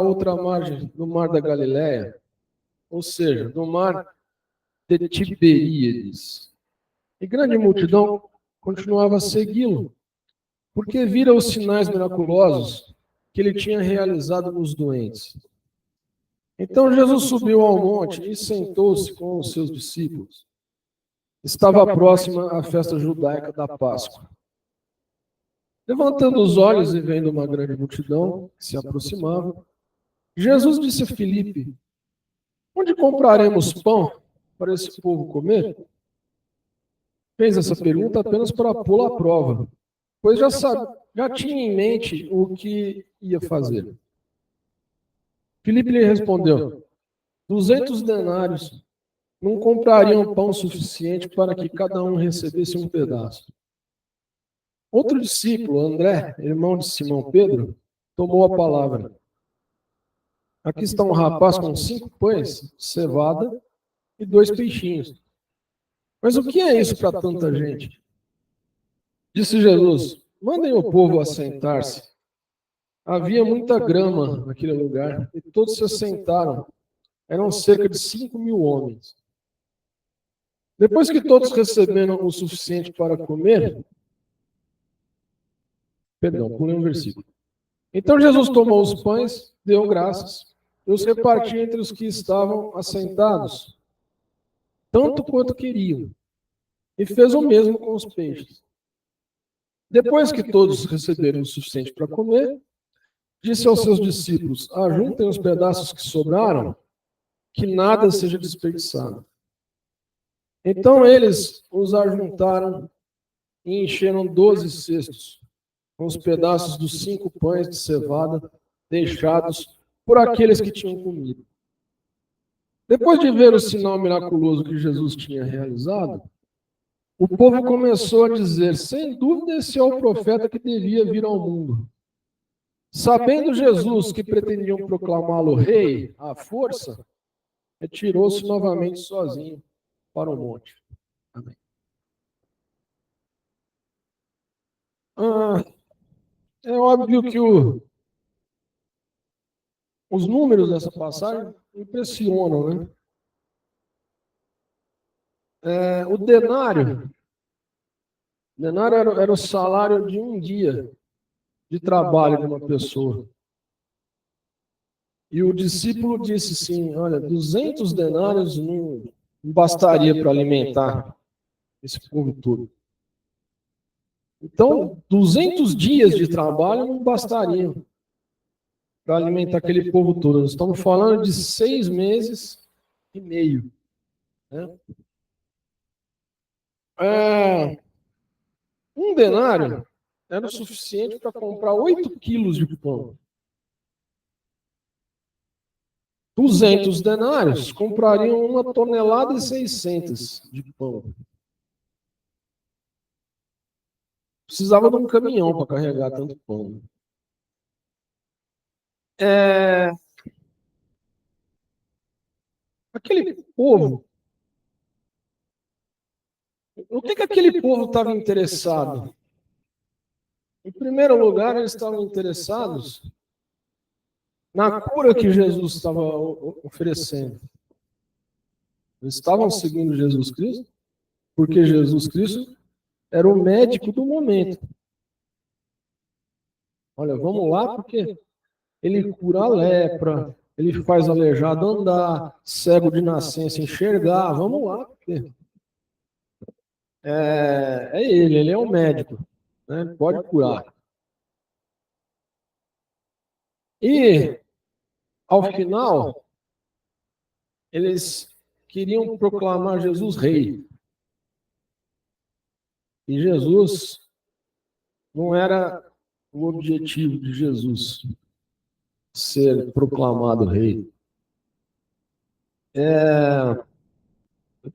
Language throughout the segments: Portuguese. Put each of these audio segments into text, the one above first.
outra margem do mar da Galileia, ou seja, do mar de Tiberíades. E grande multidão continuava a segui-lo, porque vira os sinais miraculosos que ele tinha realizado nos doentes. Então Jesus subiu ao monte e sentou-se com os seus discípulos. Estava próxima a festa judaica da Páscoa. Levantando os olhos e vendo uma grande multidão que se aproximava, Jesus disse a Filipe: onde compraremos pão para esse povo comer? Fez essa pergunta apenas para pô-lo à prova, pois já tinha em mente o que ia fazer. Filipe lhe respondeu: 200 denários não comprariam pão suficiente para que cada um recebesse um pedaço. Outro discípulo, André, irmão de Simão Pedro, tomou a palavra. Aqui está um rapaz com 5 pães, cevada e 2 peixinhos. Mas o que é isso para tanta gente? Disse Jesus: mandem o povo assentar-se. Havia muita grama naquele lugar e todos se assentaram. Eram cerca de 5.000 homens. Depois que todos receberam o suficiente para comer, pulei um versículo. Então Jesus tomou os pães, deu graças, e os repartiu entre os que estavam assentados, tanto quanto queriam, e fez o mesmo com os peixes. Depois que todos receberam o suficiente para comer, disse aos seus discípulos: ajuntem os pedaços que sobraram, que nada seja desperdiçado. Então eles os ajuntaram e encheram 12 cestos, com os pedaços dos 5 pães de cevada deixados por aqueles que tinham comido. Depois de ver o sinal miraculoso que Jesus tinha realizado, o povo começou a dizer: sem dúvida esse é o profeta que devia vir ao mundo. Sabendo Jesus que pretendiam proclamá-lo rei à força, retirou-se novamente sozinho para o monte. Amém. É óbvio que os números dessa passagem impressionam, né? O denário era o salário de um dia de trabalho de uma pessoa. E o discípulo disse assim: olha, 200 denários não bastaria para alimentar esse povo todo. Então, 200 dias de trabalho não bastariam para alimentar aquele povo todo. Nós estamos falando de 6 meses e meio. Né? Um denário era o suficiente para comprar 8 quilos de pão. 200 denários comprariam 1,6 toneladas de pão. Precisava de um caminhão para carregar tanto pão. Aquele povo, o que aquele povo estava interessado? Em primeiro lugar, eles estavam interessados na cura que Jesus estava oferecendo. Eles estavam seguindo Jesus Cristo, porque Jesus Cristo era o médico do momento. Olha, vamos lá, porque ele cura a lepra, ele faz aleijado andar, cego de nascença enxergar. Vamos lá, porque ele é o médico, né? Pode curar. E, ao final, eles queriam proclamar Jesus rei. E Jesus não era o objetivo de Jesus ser proclamado rei.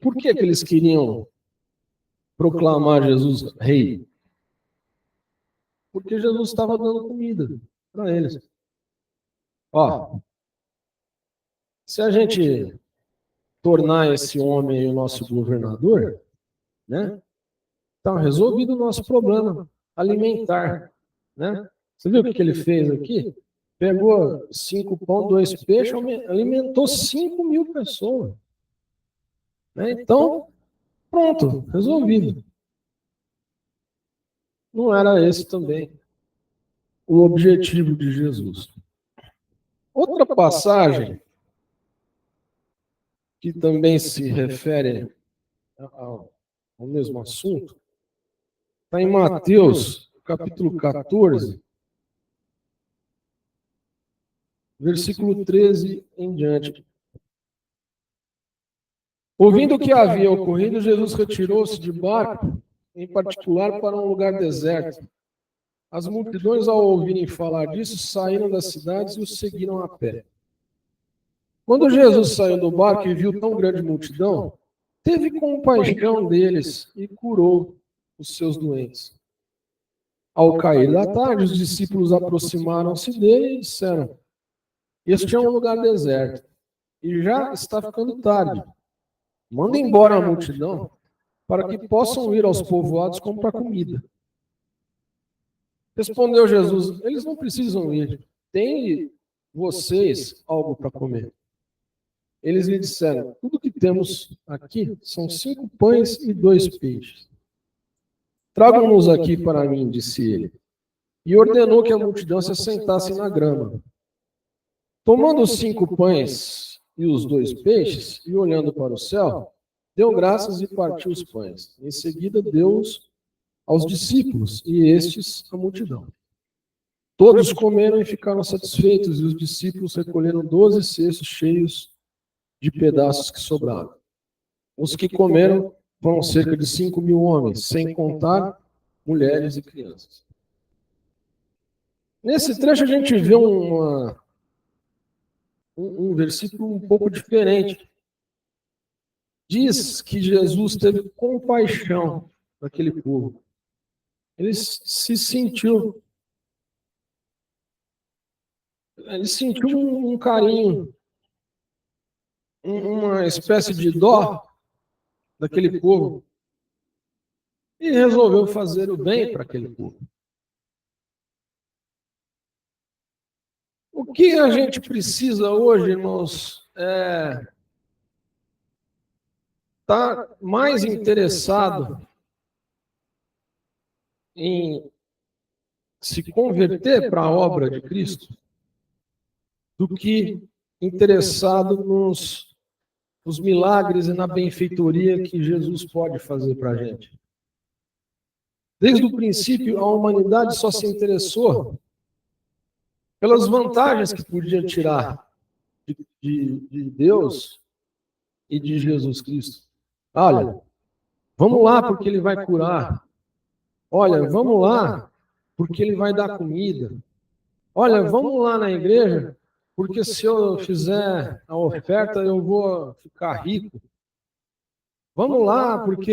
Por que eles queriam proclamar Jesus rei? Porque Jesus estava dando comida para eles. Se a gente tornar esse homem o nosso governador, né? Então, resolvido o nosso problema alimentar, né? Você viu o que ele fez aqui? pegou 5 pão, 2 peixes, alimentou 5.000 pessoas. Né? Então, pronto, resolvido. Não era esse também o objetivo de Jesus. Outra passagem que também se refere ao mesmo assunto está em Mateus, capítulo 14, versículo 13 em diante. Ouvindo o que havia ocorrido, Jesus retirou-se de barco, em particular para um lugar deserto. As multidões, ao ouvirem falar disso, saíram das cidades e o seguiram a pé. Quando Jesus saiu do barco e viu tão grande multidão, teve compaixão deles e curou os seus doentes. Ao cair da tarde, os discípulos aproximaram-se dele e disseram: este é um lugar deserto e já está ficando tarde. Manda embora a multidão para que possam ir aos povoados comprar comida. Respondeu Jesus: eles não precisam ir. Tem vocês algo para comer? Eles lhe disseram: tudo que temos aqui são 5 pães e 2 peixes. Tragam-nos aqui para mim, disse ele. E ordenou que a multidão se assentasse na grama. Tomando os 5 pães e os 2 peixes, e olhando para o céu, deu graças e partiu os pães. Em seguida, deu-os aos discípulos, e estes à multidão. Todos comeram e ficaram satisfeitos, e os discípulos recolheram 12 cestos cheios de pedaços que sobraram. Os que comeram foram cerca de 5.000 homens, sem contar mulheres e crianças. Nesse trecho a gente vê um versículo um pouco diferente. Diz que Jesus teve compaixão daquele povo. Ele sentiu um carinho, uma espécie de dó daquele povo e resolveu fazer o bem para aquele povo. O que a gente precisa hoje, irmãos, tá mais interessado em se converter para a obra de Cristo do que interessado nos milagres e na benfeitoria que Jesus pode fazer para a gente. Desde o princípio, a humanidade só se interessou pelas vantagens que podia tirar de Deus e de Jesus Cristo. Olha, vamos lá porque ele vai curar. Olha, vamos lá porque ele vai dar comida. Olha, vamos lá na igreja porque se eu fizer a oferta eu vou ficar rico. Vamos lá porque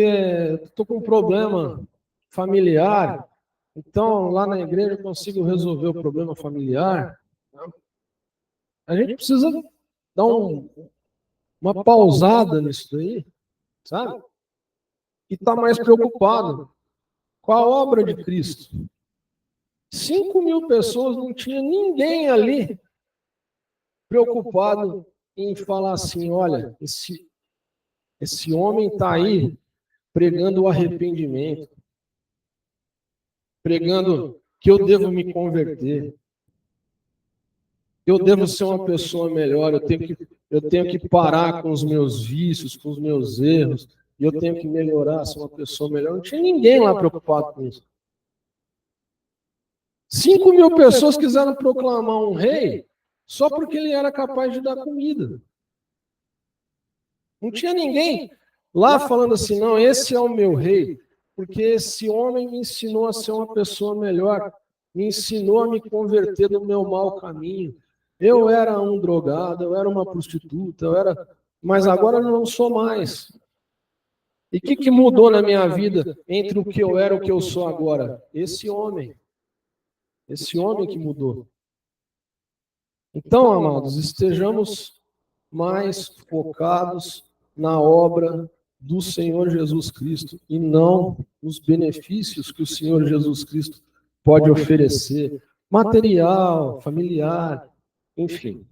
estou com um problema familiar. Então, lá na igreja eu consigo resolver o problema familiar. A gente precisa dar uma pausada nisso daí, sabe? E estar mais preocupado com a obra de Cristo. 5.000 pessoas, não tinha ninguém ali preocupado em falar assim, olha, esse homem está aí pregando o arrependimento, pregando que eu devo me converter, eu devo ser uma pessoa melhor, eu tenho que parar com os meus vícios, com os meus erros, e eu tenho que melhorar, ser uma pessoa melhor. Não tinha ninguém lá preocupado com isso. 5.000 pessoas quiseram proclamar um rei só porque ele era capaz de dar comida. Não tinha ninguém lá falando assim, não, esse é o meu rei, porque esse homem me ensinou a ser uma pessoa melhor, me ensinou a me converter do meu mau caminho. Eu era um drogado, eu era uma prostituta, mas agora eu não sou mais. E o que mudou na minha vida entre o que eu era e o que eu sou agora? Esse homem que mudou. Então, amados, estejamos mais focados na obra do Senhor Jesus Cristo e não nos benefícios que o Senhor Jesus Cristo pode oferecer, material, familiar, enfim.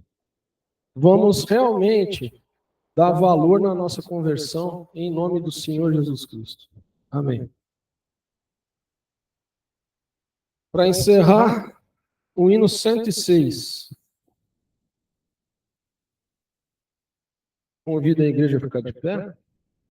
Vamos realmente dar valor na nossa conversão em nome do Senhor Jesus Cristo. Amém. Para encerrar, o hino 106. Convido a igreja a ficar de pé.